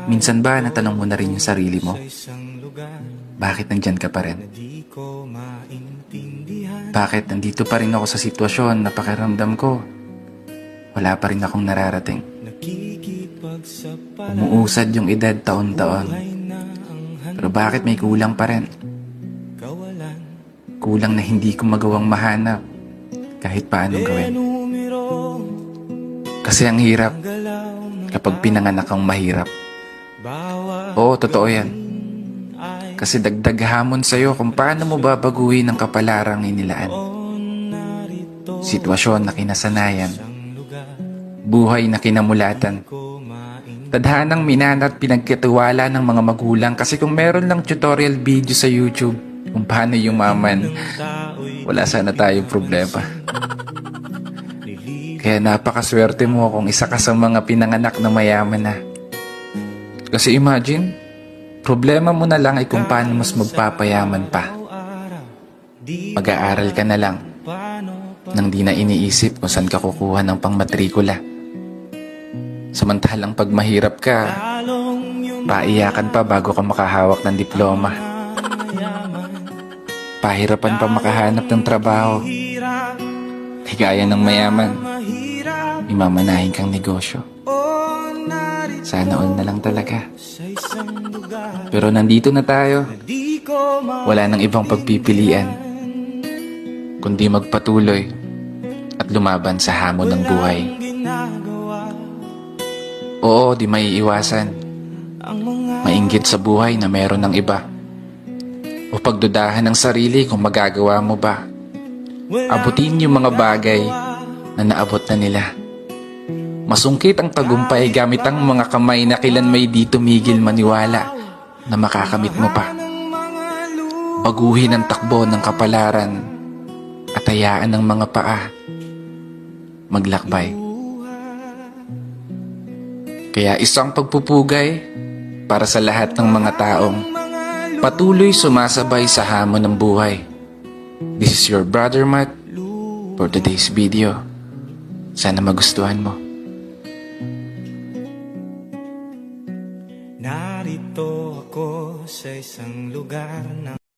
Minsan ba natanong mo na rin yung sarili mo? Bakit nandyan ka pa rin? Bakit nandito pa rin ako sa sitwasyon na pakiramdam ko wala pa rin akong nararating? Umuusad yung edad taon-taon. Pero bakit may kulang pa rin? Kulang na hindi ko magawang mahanap kahit paanong gawin. Kasi ang hirap kapag pinanganak kang mahirap. Oo, totoo yan. Kasi dagdag hamon sa'yo kung paano mo babaguhin ang kapalarang inilaan. Sitwasyon na kinasanayan. Buhay na kinamulatan. Tadhanang minana at pinagkatiwala ng mga magulang kasi kung meron lang tutorial video sa YouTube kung paano yumaman, wala sana tayong problema. Kaya napakaswerte mo kung isa ka sa mga pinanganak na mayaman na. Kasi imagine, problema mo na lang ay kung paano mas magpapayaman pa. Mag-aaral ka na lang nang di na iniisip kung saan ka kukuha ng pangmatrikula. Samantalang pag mahirap ka, paiyakan pa bago ka makahawak ng diploma. Pahirapan pa makahanap ng trabaho. Higaya ng mayaman, imamanahin kang negosyo. Sana all na lang talaga. Pero nandito na tayo. Wala nang ibang pagpipilian kundi magpatuloy at lumaban sa hamon ng buhay. Oo, di may iwasan. Mainggit sa buhay na meron ng iba. O pagdudahan ng sarili kung magagawa mo ba. Abutin yung mga bagay na naabot na nila. Masungkit ang tagumpay gamit ang mga kamay na kailan may di tumigil maniwala na makakamit mo pa. Baguhin ang takbo ng kapalaran at hayaan ng mga paa maglakbay. Kaya isang pagpupugay para sa lahat ng mga taong patuloy sumasabay sa hamon ng buhay. This is your brother Matt for today's video. Sana magustuhan mo. Narito ako sa isang lugar na